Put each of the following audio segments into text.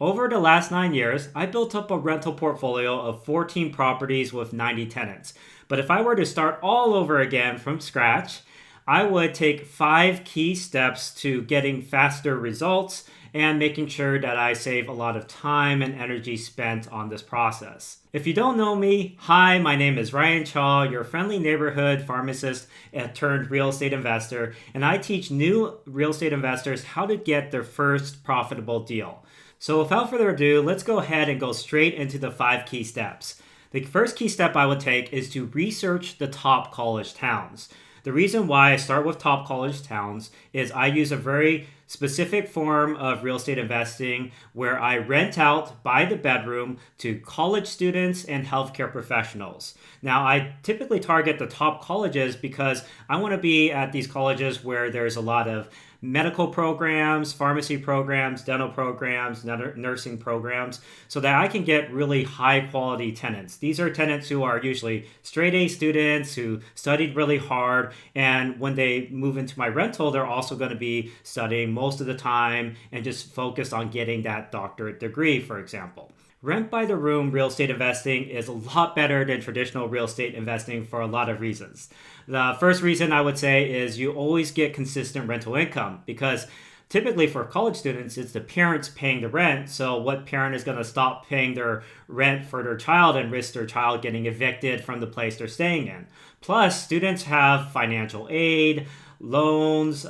Over the last 9 years, I built up a rental portfolio of 14 properties with 90 tenants. But if I were to start all over again from scratch, I would take 5 key steps to getting faster results and making sure that I save a lot of time and energy spent on this process. If you don't know me, hi, my name is Ryan Chaw, your friendly neighborhood pharmacist turned real estate investor, and I teach new real estate investors how to get their first profitable deal. So without further ado, let's go ahead and go straight into the 5 key steps. The first key step I would take is to research the top college towns. The reason why I start with top college towns is I use a very specific form of real estate investing where I rent out by the bedroom to college students and healthcare professionals. Now, I typically target the top colleges because I want to be at these colleges where there's a lot of medical programs, pharmacy programs, dental programs, nursing programs, so that I can get really high quality tenants. These are tenants who are usually straight A students who studied really hard, and when they move into my rental, they're also going to be studying most of the time and just focused on getting that doctorate degree, for example. Rent by the room real estate investing is a lot better than traditional real estate investing for a lot of reasons. The first reason I would say is you always get consistent rental income because typically for college students, it's the parents paying the rent. So what parent is going to stop paying their rent for their child and risk their child getting evicted from the place they're staying in? Plus, students have financial aid, loans,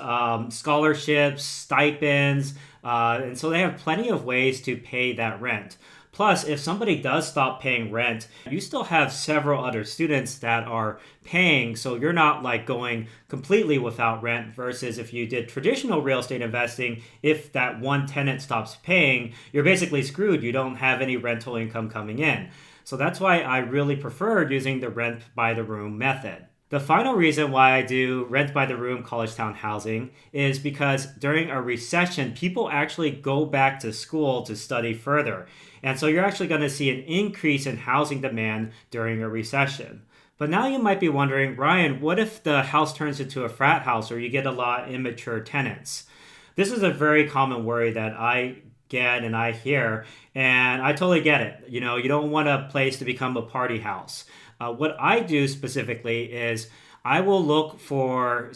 scholarships, stipends, and so they have plenty of ways to pay that rent. Plus, if somebody does stop paying rent, you still have several other students that are paying, so you're not like going completely without rent versus if you did traditional real estate investing, if that one tenant stops paying, you're basically screwed. You don't have any rental income coming in. So that's why I really preferred using the rent by the room method. The final reason why I do rent by the room college town housing is because during a recession, people actually go back to school to study further. And so you're actually going to see an increase in housing demand during a recession. But now you might be wondering, Ryan, what if the house turns into a frat house or you get a lot of immature tenants? This is a very common worry that I get and I hear, and I totally get it. You know, you don't want a place to become a party house. What I do specifically is I will look for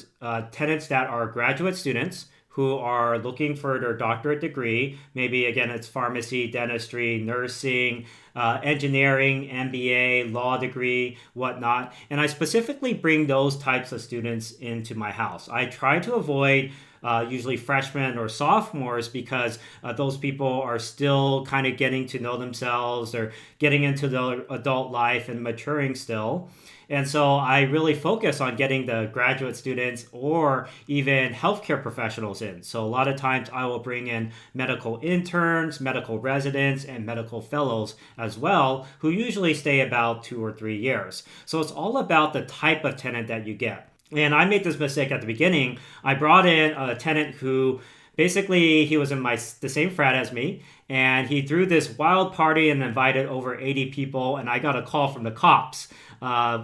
tenants that are graduate students who are looking for their doctorate degree. Maybe, again, it's pharmacy, dentistry, nursing, engineering, MBA, law degree, whatnot. And I specifically bring those types of students into my house. I try to avoid usually freshmen or sophomores because those people are still kind of getting to know themselves. They're getting into the adult life and maturing still. And so I really focus on getting the graduate students or even healthcare professionals in. So a lot of times I will bring in medical interns, medical residents, and medical fellows as well, who usually stay about 2 or 3 years. So it's all about the type of tenant that you get. And I made this mistake at the beginning. I brought in a tenant who basically he was in the same frat as me, and he threw this wild party and invited over 80 people, and I got a call from the cops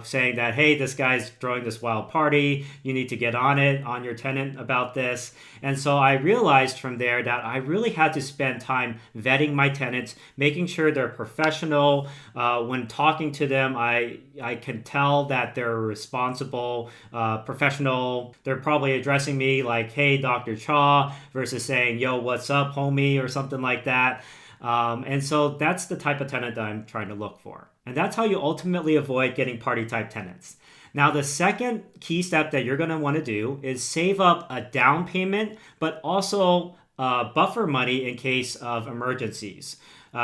saying that, hey, this guy's throwing this wild party. You need to get on your tenant about this. And so I realized from there that I really had to spend time vetting my tenants, making sure they're professional. When talking to them, I can tell that they're responsible, professional. They're probably addressing me like, hey, Dr. Chaw, versus saying, yo, what's up, homie, or something like that. And so that's the type of tenant that I'm trying to look for. And that's how you ultimately avoid getting party type tenants. Now, the second key step that you're going to want to do is save up a down payment, but also buffer money in case of emergencies.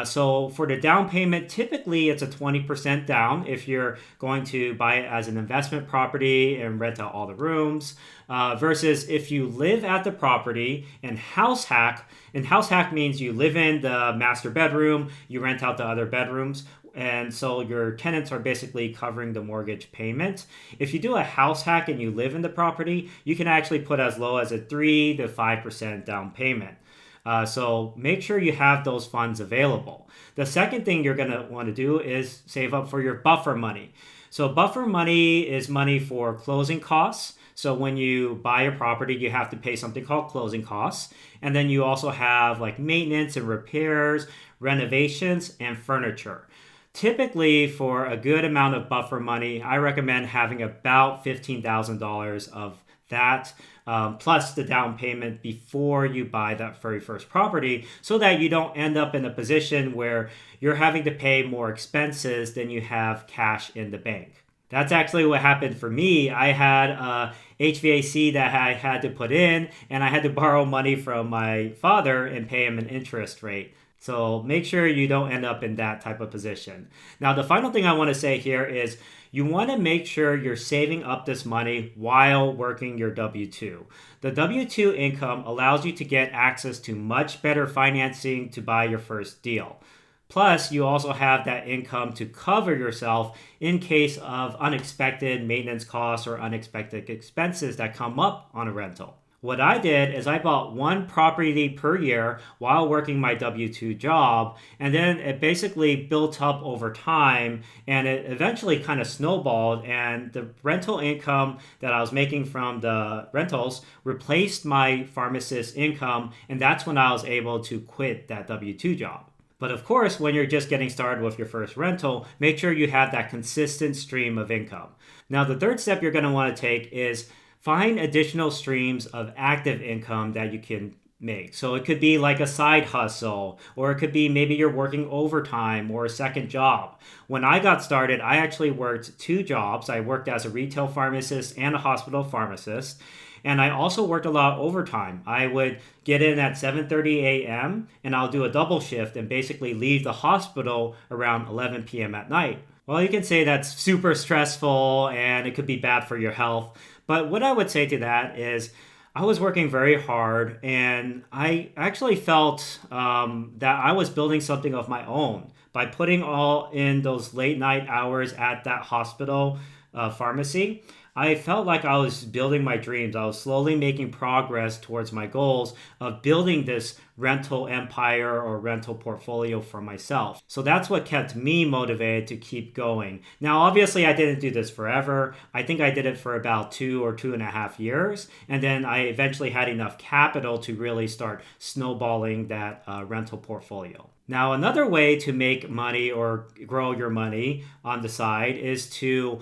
So for the down payment, typically it's a 20% down if you're going to buy it as an investment property and rent out all the rooms, versus if you live at the property and house hack. And house hack means you live in the master bedroom, you rent out the other bedrooms. And so your tenants are basically covering the mortgage payment. If you do a house hack and you live in the property, you can actually put as low as a 3 to 5% down payment. So make sure you have those funds available. The second thing you're going to want to do is save up for your buffer money. So buffer money is money for closing costs. So when you buy a property, you have to pay something called closing costs. And then you also have like maintenance and repairs, renovations, and furniture. Typically, for a good amount of buffer money, I recommend having about $15,000 of that, plus the down payment before you buy that very first property, so that you don't end up in a position where you're having to pay more expenses than you have cash in the bank. That's actually what happened for me. I had a HVAC that I had to put in, and I had to borrow money from my father and pay him an interest rate. So make sure you don't end up in that type of position. Now, the final thing I want to say here is you want to make sure you're saving up this money while working your W-2. The W-2 income allows you to get access to much better financing to buy your first deal. Plus, you also have that income to cover yourself in case of unexpected maintenance costs or unexpected expenses that come up on a rental. What I did is I bought one property per year while working my W-2 job, and then it basically built up over time, and it eventually kind of snowballed, and the rental income that I was making from the rentals replaced my pharmacist income, and that's when I was able to quit that W-2 job. But of course, when you're just getting started with your first rental, make sure you have that consistent stream of income. Now, the third step you're going to want to take is find additional streams of active income that you can make. So it could be like a side hustle, or it could be maybe you're working overtime or a second job. When I got started, I actually worked two jobs. I worked as a retail pharmacist and a hospital pharmacist. And I also worked a lot of overtime. I would get in at 7:30 a.m. and I'll do a double shift and basically leave the hospital around 11 p.m. at night. Well, you can say that's super stressful and it could be bad for your health. But what I would say to that is I was working very hard, and I actually felt that I was building something of my own by putting all in those late night hours at that hospital pharmacy. I felt like I was building my dreams. I was slowly making progress towards my goals of building this rental empire or rental portfolio for myself. So that's what kept me motivated to keep going. Now, obviously, I didn't do this forever. I think I did it for about 2 or 2.5 years. And then I eventually had enough capital to really start snowballing that rental portfolio. Now, another way to make money or grow your money on the side is to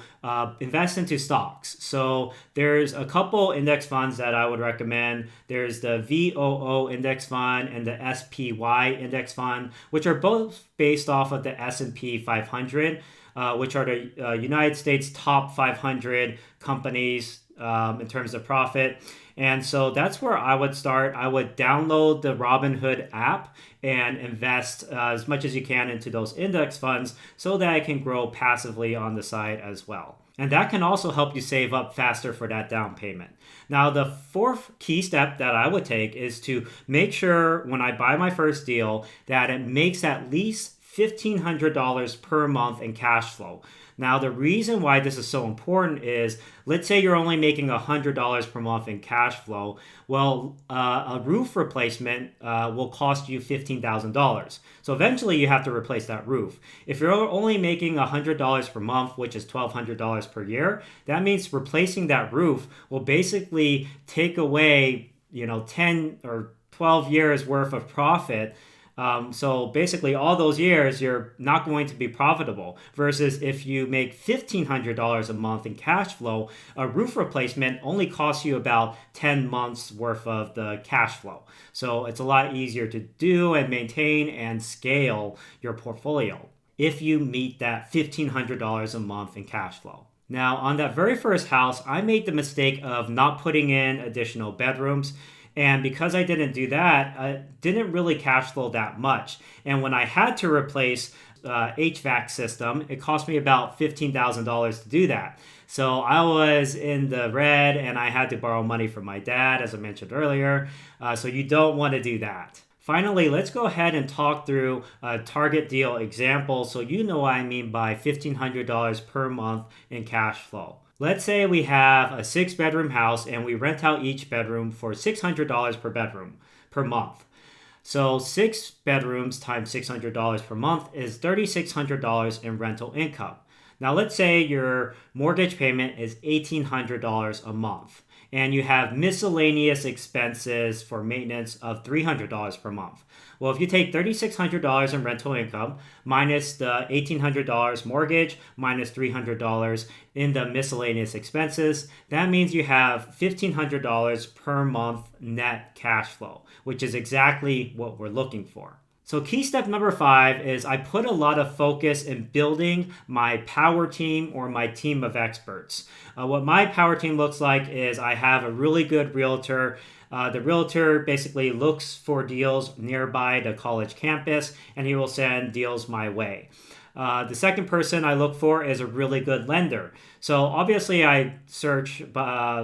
invest into stocks. So there's a couple index funds that I would recommend. There's the VOO index fund and the SPY index fund, which are both based off of the S&P 500, which are the United States top 500 companies in terms of profit. And so that's where I would start. I would download the Robinhood app and invest as much as you can into those index funds so that I can grow passively on the side as well. And that can also help you save up faster for that down payment. Now, the fourth key step that I would take is to make sure when I buy my first deal that it makes at least $1,500 per month in cash flow. Now, the reason why this is so important is, let's say you're only making $100 per month in cash flow. Well, a roof replacement will cost you $15,000. So eventually you have to replace that roof. If you're only making $100 per month, which is $1,200 per year, that means replacing that roof will basically take away, 10 or 12 years worth of profit. So basically all those years you're not going to be profitable, versus if you make $1,500 a month in cash flow, a roof replacement only costs you about 10 months worth of the cash flow. So it's a lot easier to do and maintain and scale your portfolio if you meet that $1,500 a month in cash flow. Now, on that very first house, I made the mistake of not putting in additional bedrooms. And because I didn't do that, I didn't really cash flow that much. And when I had to replace HVAC system, it cost me about $15,000 to do that. So I was in the red and I had to borrow money from my dad, as I mentioned earlier. So you don't want to do that. Finally, let's go ahead and talk through a target deal example so you know what I mean by $1,500 per month in cash flow. Let's say we have a 6-bedroom house and we rent out each bedroom for $600 per bedroom per month. So 6 bedrooms times $600 per month is $3,600 in rental income. Now, let's say your mortgage payment is $1,800 a month, and you have miscellaneous expenses for maintenance of $300 per month. Well, if you take $3,600 in rental income minus the $1,800 mortgage minus $300 in the miscellaneous expenses, that means you have $1,500 per month net cash flow, which is exactly what we're looking for. So key step number 5 is I put a lot of focus in building my power team or my team of experts. What my power team looks like is I have a really good realtor. The realtor basically looks for deals nearby the college campus, and he will send deals my way. The second person I look for is a really good lender. So obviously I search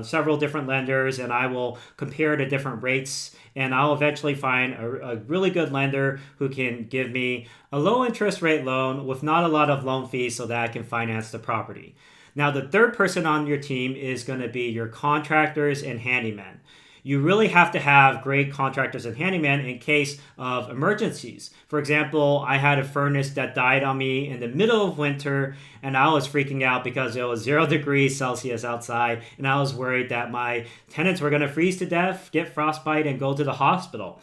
several different lenders, and I will compare the different rates, and I'll eventually find a really good lender who can give me a low interest rate loan with not a lot of loan fees so that I can finance the property. Now, the third person on your team is going to be your contractors and handymen. You really have to have great contractors and handymen in case of emergencies. For example, I had a furnace that died on me in the middle of winter, and I was freaking out because it was 0 degrees Celsius outside, and I was worried that my tenants were going to freeze to death, get frostbite, and go to the hospital.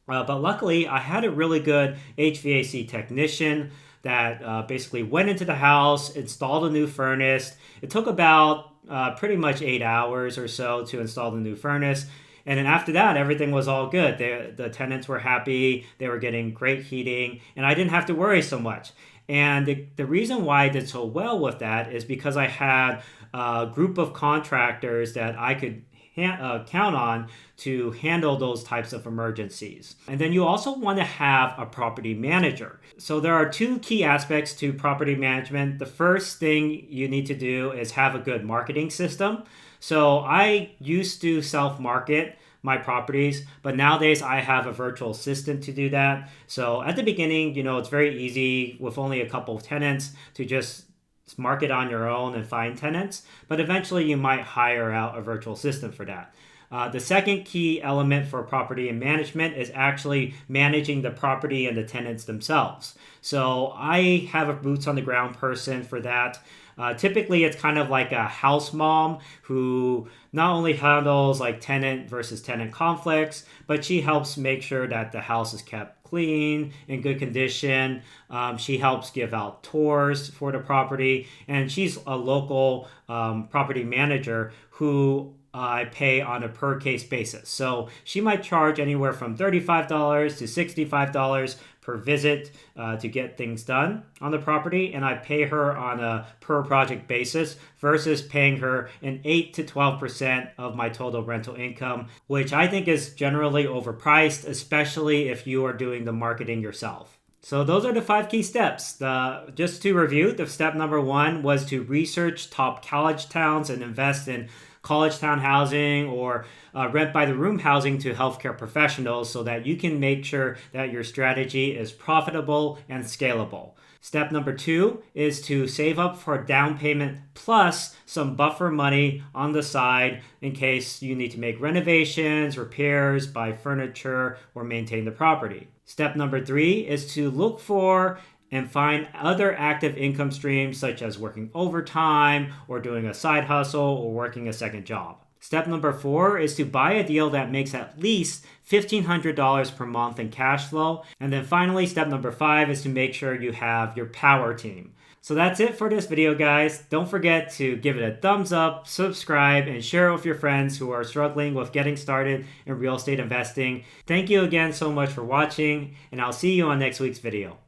But luckily, I had a really good HVAC technician that basically went into the house, installed a new furnace. It took about pretty much 8 hours or so to install the new furnace. And then after that, everything was all good. The tenants were happy. They were getting great heating, and I didn't have to worry so much. And the reason why I did so well with that is because I had a group of contractors that I could count on to handle those types of emergencies. And then you also want to have a property manager. So there are 2 key aspects to property management. The first thing you need to do is have a good marketing system. So I used to self-market my properties, but nowadays I have a virtual assistant to do that. So at the beginning, it's very easy with only a couple of tenants to just market on your own and find tenants, but eventually you might hire out a virtual assistant for that. The second key element for property and management is actually managing the property and the tenants themselves. So I have a boots on the ground person for that. Typically, it's kind of like a house mom who not only handles like tenant versus tenant conflicts, but she helps make sure that the house is kept clean, in good condition. She helps give out tours for the property, and she's a local property manager who I pay on a per case basis. So she might charge anywhere from $35 to $65 per visit to get things done on the property, and I pay her on a per project basis versus paying her an 8 to 12% of my total rental income, which I think is generally overpriced, especially if you are doing the marketing yourself. So those are the 5 key steps. Just to review, the step number 1 was to research top college towns and invest in college town housing or rent by the room housing to healthcare professionals so that you can make sure that your strategy is profitable and scalable. Step number 2 is to save up for a down payment plus some buffer money on the side in case you need to make renovations, repairs, buy furniture, or maintain the property. Step number 3 is to look for and find other active income streams such as working overtime or doing a side hustle or working a second job. Step number 4 is to buy a deal that makes at least $1,500 per month in cash flow. And then finally, step number 5 is to make sure you have your power team. So that's it for this video, guys. Don't forget to give it a thumbs up, subscribe, and share it with your friends who are struggling with getting started in real estate investing. Thank you again so much for watching, and I'll see you on next week's video.